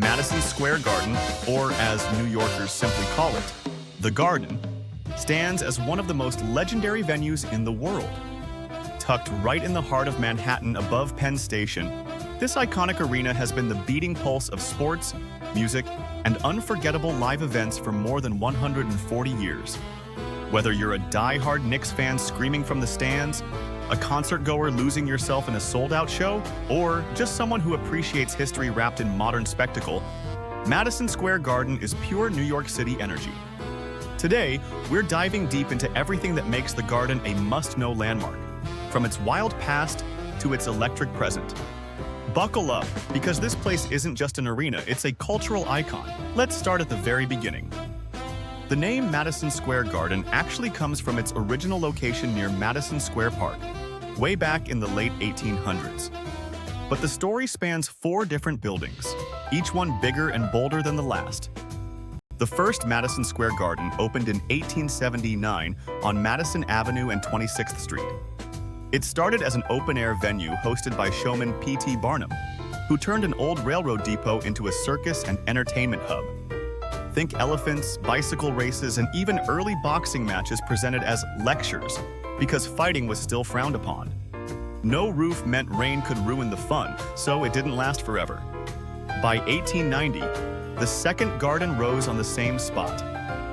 Madison Square Garden, or as New Yorkers simply call it, the Garden, stands as one of the most legendary venues in the world. Tucked right in the heart of Manhattan above Penn Station, this iconic arena has been the beating pulse of sports, music, and unforgettable live events for more than 140 years. Whether you're a die-hard Knicks fan screaming from the stands, a concert-goer losing yourself in a sold-out show, or just someone who appreciates history wrapped in modern spectacle, Madison Square Garden is pure New York City energy. Today, we're diving deep into everything that makes the Garden a must-know landmark, from its wild past to its electric present. Buckle up, because this place isn't just an arena, it's a cultural icon. Let's start at the very beginning. The name Madison Square Garden actually comes from its original location near Madison Square Park, way back in the late 1800s. But the story spans 4 different buildings, each one bigger and bolder than the last. The first Madison Square Garden opened in 1879 on Madison Avenue and 26th Street. It started as an open-air venue hosted by showman P.T. Barnum, who turned an old railroad depot into a circus and entertainment hub. Think elephants, bicycle races, and even early boxing matches presented as lectures, because fighting was still frowned upon. No roof meant rain could ruin the fun, so it didn't last forever. By 1890, the second garden rose on the same spot.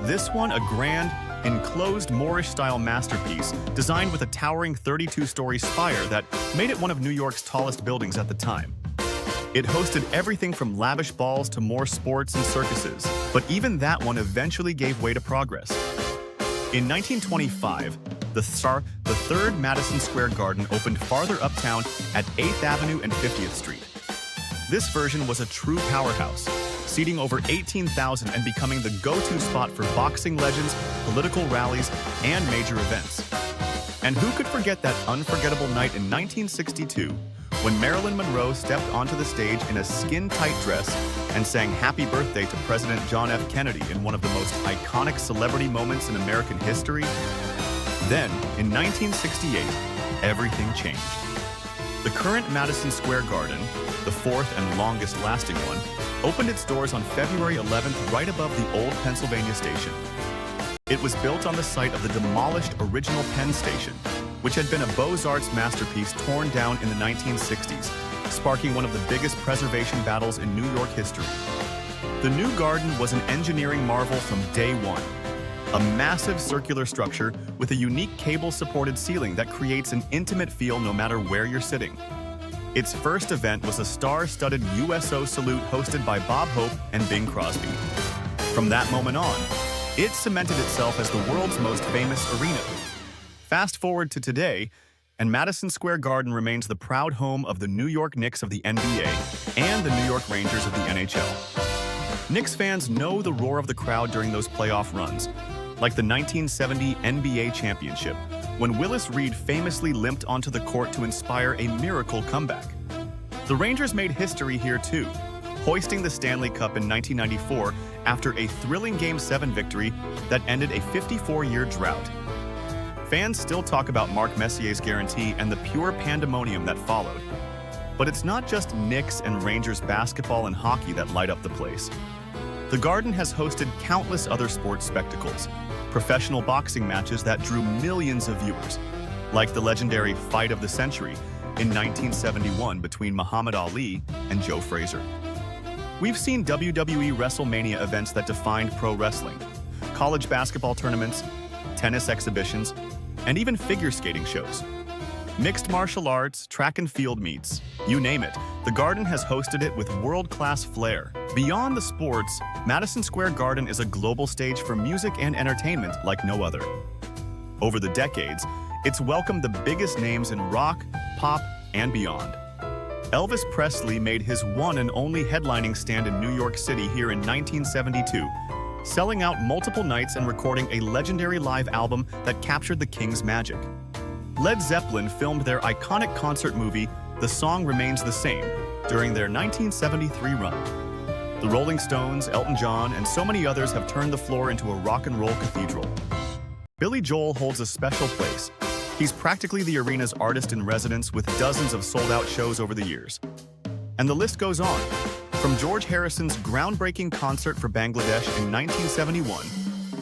This one a grand, enclosed Moorish-style masterpiece designed with a towering 32-story spire that made it one of New York's tallest buildings at the time. It hosted everything from lavish balls to more sports and circuses, but even that one eventually gave way to progress. In 1925, the third Madison Square Garden opened farther uptown at 8th Avenue and 50th Street. This version was a true powerhouse, seating over 18,000 and becoming the go-to spot for boxing legends, political rallies, and major events. And who could forget that unforgettable night in 1962 when Marilyn Monroe stepped onto the stage in a skin-tight dress and sang Happy Birthday to President John F. Kennedy in one of the most iconic celebrity moments in American history? Then, in 1968, everything changed. The current Madison Square Garden, the fourth and longest-lasting one, opened its doors on February 11th right above the old Pennsylvania Station. It was built on the site of the demolished original Penn Station, which had been a Beaux-Arts masterpiece torn down in the 1960s, sparking one of the biggest preservation battles in New York history. The new garden was an engineering marvel from day one. A massive circular structure with a unique cable-supported ceiling that creates an intimate feel no matter where you're sitting. Its first event was a star-studded USO salute hosted by Bob Hope and Bing Crosby. From that moment on, it cemented itself as the world's most famous arena. Fast forward to today, and Madison Square Garden remains the proud home of the New York Knicks of the NBA and the New York Rangers of the NHL. Knicks fans know the roar of the crowd during those playoff runs, like the 1970 NBA championship, when Willis Reed famously limped onto the court to inspire a miracle comeback. The Rangers made history here too, hoisting the Stanley Cup in 1994 after a thrilling Game 7 victory that ended a 54-year drought. Fans still talk about Mark Messier's guarantee and the pure pandemonium that followed. But it's not just Knicks and Rangers basketball and hockey that light up the place. The Garden has hosted countless other sports spectacles, professional boxing matches that drew millions of viewers, like the legendary Fight of the Century in 1971 between Muhammad Ali and Joe Frazier. We've seen WWE WrestleMania events that defined pro wrestling, college basketball tournaments, tennis exhibitions, and even figure skating shows. Mixed martial arts, track and field meets, you name it, the Garden has hosted it with world-class flair. Beyond the sports, Madison Square Garden is a global stage for music and entertainment like no other. Over the decades, it's welcomed the biggest names in rock, pop, and beyond. Elvis Presley made his one and only headlining stand in New York City here in 1972, selling out multiple nights and recording a legendary live album that captured the King's magic. Led Zeppelin filmed their iconic concert movie, The Song Remains the Same, during their 1973 run. The Rolling Stones, Elton John, and so many others have turned the floor into a rock and roll cathedral. Billy Joel holds a special place. He's practically the arena's artist in residence with dozens of sold-out shows over the years. And the list goes on. From George Harrison's groundbreaking concert for Bangladesh in 1971,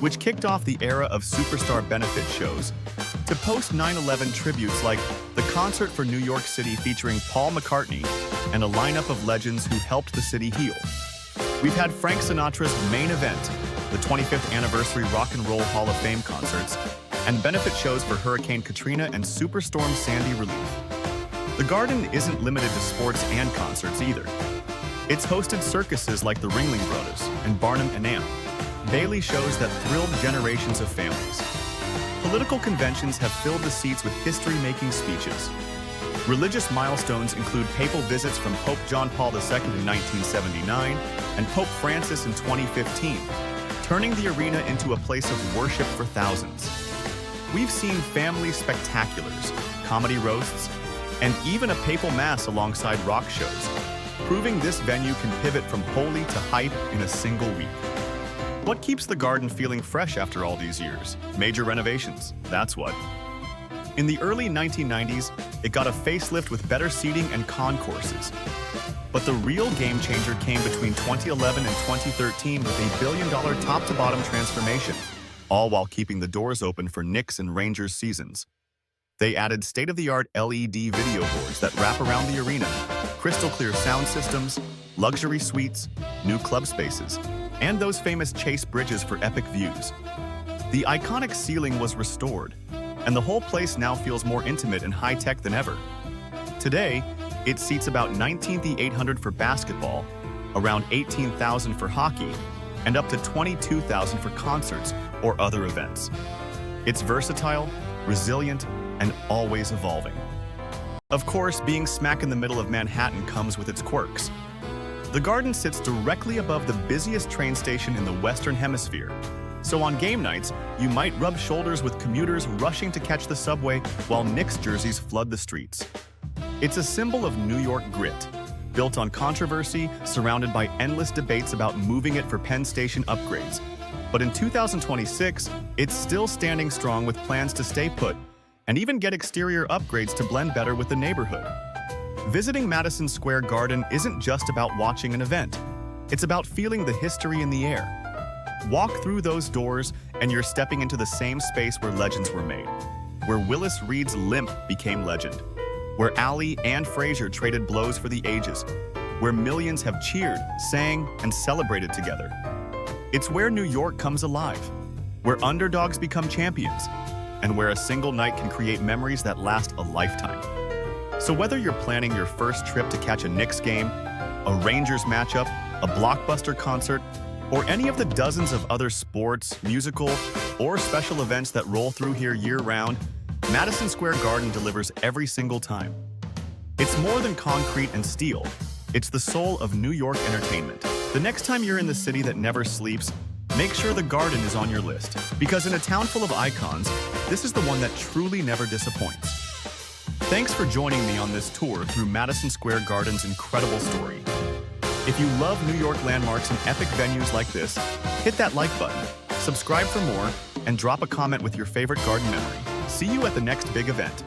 which kicked off the era of superstar benefit shows, to post-9/11 tributes like the concert for New York City featuring Paul McCartney and a lineup of legends who helped the city heal. We've had Frank Sinatra's main event, the 25th anniversary Rock and Roll Hall of Fame concerts, and benefit shows for Hurricane Katrina and Superstorm Sandy relief. The Garden isn't limited to sports and concerts either. It's hosted circuses like the Ringling Brothers and Barnum and Amp, Bailey shows that thrilled generations of families. Political conventions have filled the seats with history-making speeches. Religious milestones include papal visits from Pope John Paul II in 1979 and Pope Francis in 2015, turning the arena into a place of worship for thousands. We've seen family spectaculars, comedy roasts, and even a papal mass alongside rock shows, proving this venue can pivot from holy to hype in a single week. What keeps the Garden feeling fresh after all these years? Major renovations, that's what. In the early 1990s, it got a facelift with better seating and concourses. But the real game changer came between 2011 and 2013 with a billion-dollar top-to-bottom transformation, all while keeping the doors open for Knicks and Rangers seasons. They added state-of-the-art LED video boards that wrap around the arena, crystal-clear sound systems, luxury suites, new club spaces, and those famous Chase bridges for epic views. The iconic ceiling was restored, and the whole place now feels more intimate and high-tech than ever. Today, it seats about 19,800 for basketball, around 18,000 for hockey, and up to 22,000 for concerts or other events. It's versatile, resilient, and always evolving. Of course, being smack in the middle of Manhattan comes with its quirks. The Garden sits directly above the busiest train station in the Western Hemisphere. So on game nights, you might rub shoulders with commuters rushing to catch the subway while Knicks jerseys flood the streets. It's a symbol of New York grit, built on controversy, surrounded by endless debates about moving it for Penn Station upgrades. But in 2026, it's still standing strong with plans to stay put and even get exterior upgrades to blend better with the neighborhood. Visiting Madison Square Garden isn't just about watching an event. It's about feeling the history in the air. Walk through those doors and you're stepping into the same space where legends were made, where Willis Reed's limp became legend, where Ali and Frazier traded blows for the ages, where millions have cheered, sang, and celebrated together. It's where New York comes alive, where underdogs become champions, and where a single night can create memories that last a lifetime. So whether you're planning your first trip to catch a Knicks game, a Rangers matchup, a blockbuster concert, or any of the dozens of other sports, musical, or special events that roll through here year-round, Madison Square Garden delivers every single time. It's more than concrete and steel. It's the soul of New York entertainment. The next time you're in the city that never sleeps, make sure the Garden is on your list. Because in a town full of icons, this is the one that truly never disappoints. Thanks for joining me on this tour through Madison Square Garden's incredible story. If you love New York landmarks and epic venues like this, hit that like button, subscribe for more, and drop a comment with your favorite Garden memory. See you at the next big event.